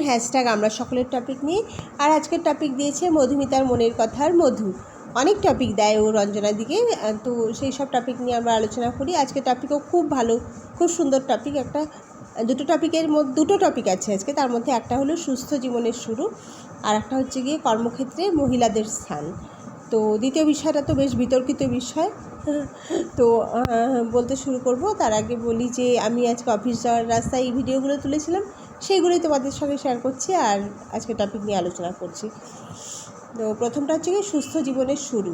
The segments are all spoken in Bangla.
হ্যাশট্যাগ আমরা সকলের টপিক নিয়ে। আর আজকের টপিক দিয়েছে মধুমিতার মনের কথার মধু। অনেক টপিক দেয় ও রঞ্জনা দিকে, তো সেই সব টপিক নিয়ে আমরা আলোচনা করি। আজকের টপিকও খুব ভালো, খুব সুন্দর টপিক। দুটো টপিক আছে আজকে। তার মধ্যে একটা হলো সুস্থ জীবনের শুরু, আর একটা হচ্ছে গিয়ে কর্মক্ষেত্রে মহিলাদের স্থান। তো দ্বিতীয় বিষয়টা তো বেশ বিতর্কিত বিষয়, তো বলতে শুরু করব। তার আগে বলি যে আমি আজকে অফিস যাওয়ার রাস্তায় এই ভিডিওগুলো তুলেছিলাম, সেইগুলোই তোমাদের সঙ্গে শেয়ার করছি আর আজকে টপিক নিয়ে আলোচনা করছি। তো প্রথমটা হচ্ছে কি সুস্থ জীবনের শুরু।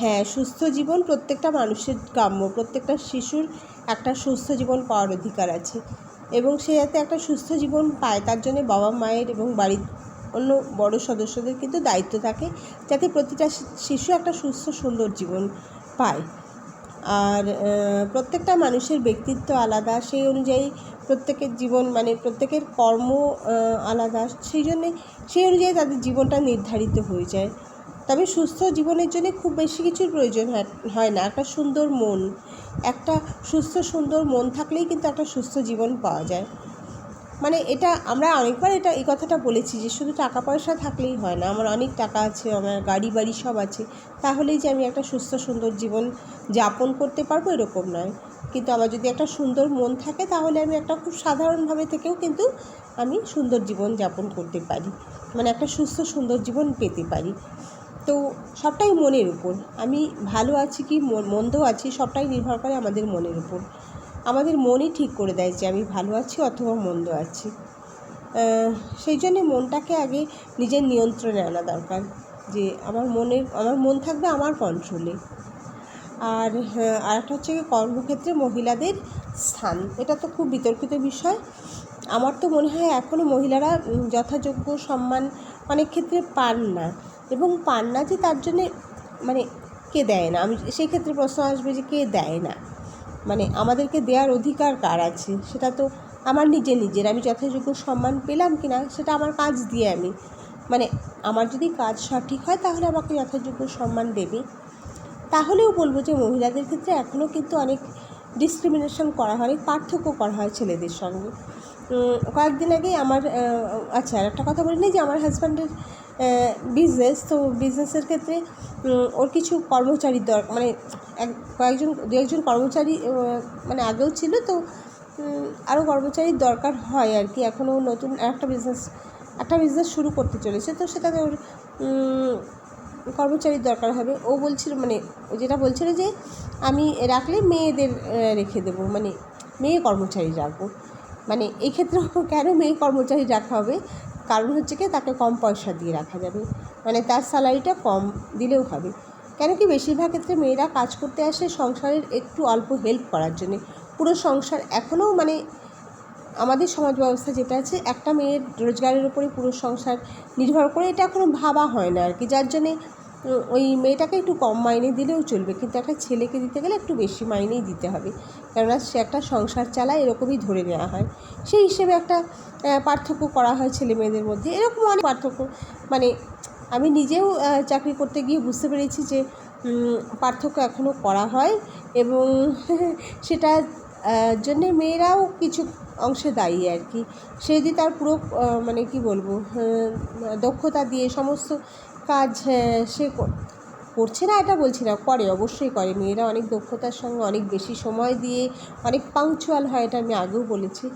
হ্যাঁ, সুস্থ জীবন প্রত্যেকটা মানুষের কাম্য। প্রত্যেকটা শিশুর একটা সুস্থ জীবন পাওয়ার অধিকার আছে, এবং সে যাতে একটা সুস্থ জীবন পায় তার জন্য বাবা মায়ের এবং বাড়ির অন্য বড় সদস্যদের কিন্তু দায়িত্ব থাকে যাতে প্রতিটা শিশু একটা সুস্থ সুন্দর জীবন পায়। আর প্রত্যেকটা মানুষের ব্যক্তিত্ব আলাদা, সেই অনুযায়ী প্রত্যেকের জীবন প্রত্যেকের কর্ম আলাদা, সেই অনুযায়ী তাদের জীবনটা নির্ধারিত হয়ে যায়। তবে সুস্থ জীবনের জন্য খুব বেশি কিছুর প্রয়োজন হয় না। একটা সুন্দর মন, একটা সুন্দর মন থাকলেই কিন্তু একটা সুস্থ জীবন পাওয়া যায়। এটা আমরা অনেকবার এই কথাটা বলেছি যে শুধু টাকা পয়সা থাকলেই হয় না। আমার অনেক টাকা আছে, আমার গাড়ি বাড়ি সব আছে, তাহলেই যে আমি একটা সুস্থ সুন্দর জীবন যাপন করতে পারবো এরকম নয়। কিন্তু আমার যদি একটা সুন্দর মন থাকে তাহলে আমি একটা খুব সাধারণভাবে থেকেও কিন্তু আমি সুন্দর জীবন যাপন করতে পারি, একটা সুস্থ সুন্দর জীবন পেতে পারি। তো সবটাই মনের উপর। আমি ভালো আছি কি মন্দ আছি সবটাই নির্ভর করে আমাদের মনের উপর। আমাদের মনই ঠিক করে দেয় যে আমি ভালো আছি অথবা মন্দ আছি। সেই জন্যে মনটাকে আগে নিজের নিয়ন্ত্রণে আনা দরকার, যে আমার মন থাকবে আমার কন্ট্রোলে। আর একটা হচ্ছে কর্মক্ষেত্রে মহিলাদের স্থান। এটা তো খুব বিতর্কিত বিষয়। আমার তো মনে হয় এখনও মহিলারা যথাযোগ্য সম্মান অনেক ক্ষেত্রে পান না, এবং পান না যে তার জন্যে কে দেয় না। আমি সেই ক্ষেত্রে প্রশ্ন আসবে যে কে দেয় না, আমাদেরকে দেওয়ার অধিকার কার আছে? সেটা তো আমার নিজের। আমি যথাযোগ্য সম্মান পেলাম কি না সেটা আমার কাজ দিয়ে আমি আমার যদি কাজ সঠিক হয় তাহলে আমাকে যথাযোগ্য সম্মান দেবে। তাহলেও বলবো যে মহিলাদের ক্ষেত্রে এখনও কিন্তু অনেক ডিসক্রিমিনেশন করা হয়, অনেক পার্থক্য করা হয় ছেলেদের সঙ্গে। কয়েকদিন আগে আর একটা কথা বলি যে আমার হাজব্যান্ডের বিজনেস, তো বিজনেসের ক্ষেত্রে ওর কিছু কর্মচারীর দরকার, দু একজন কর্মচারী আগেও ছিল, তো আরও কর্মচারীর দরকার হয় আর কি। এখনও নতুন একটা বিজনেস শুরু করতে চলেছে, তো সেটাতে ওর কর্মচারীর দরকার হবে। ও বলছিল যেটা বলছিল যে আমি রাখলে মেয়েদের রেখে দেবো, মেয়ে কর্মচারী রাখবো। এই ক্ষেত্রেও কেন মেয়ে কর্মচারী রাখা হবে? কারণ হচ্ছে কি তাকে কম পয়সা দিয়ে রাখা যাবে, তার স্যালারিটা কম দিলেও হবে। কেন কি বেশিরভাগ ক্ষেত্রে মেয়েরা কাজ করতে আসে সংসারের একটু অল্প হেল্প করার জন্যে। পুরো সংসার এখনও আমাদের সমাজ ব্যবস্থা যেটা আছে, একটা মেয়ের রোজগারের উপরে পুরো সংসার নির্ভর করে, এটা এখনও ভাবা হয় না আর কি। যার জন্যে ওই মেয়েটাকে একটু কম মাইনে দিলেও চলবে, কিন্তু একটা ছেলেকে দিতে গেলে একটু বেশি মাইনেই দিতে হবে, কেননা সে একটা সংসার চালায়, এরকমই ধরে নেওয়া হয়। সেই হিসেবে একটা পার্থক্য করা হয় ছেলে মেয়েদের মধ্যে। এরকম অনেক পার্থক্য আমি নিজেও চাকরি করতে গিয়ে বুঝতে পেরেছি যে পার্থক্য এখনও করা হয়, এবং সেটা জন্যে মেয়েরাও কিছু অংশে দায়ী আর কি। সে যদি তার পুরো দক্ষতা দিয়ে সমস্ত কাজ সে করছে না এটা বলছি না, করে, অবশ্যই করে। মেয়েরা অনেক দক্ষতার সঙ্গে অনেক বেশি সময় দিয়ে অনেক পাংচুয়াল হয়, এটা আমি আগেও বলেছি।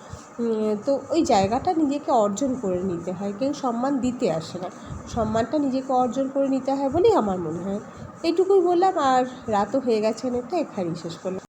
তো ওই জায়গাটা নিজেকে অর্জন করে নিতে হয়, কেউ সম্মান দিতে আসে না, সম্মানটা নিজেকে অর্জন করে নিতে হয় বলেই আমার মনে হয়। এইটুকুই বললাম, আর রাতও হয়ে গেছে অনেকটা, এখানেই শেষ করলাম।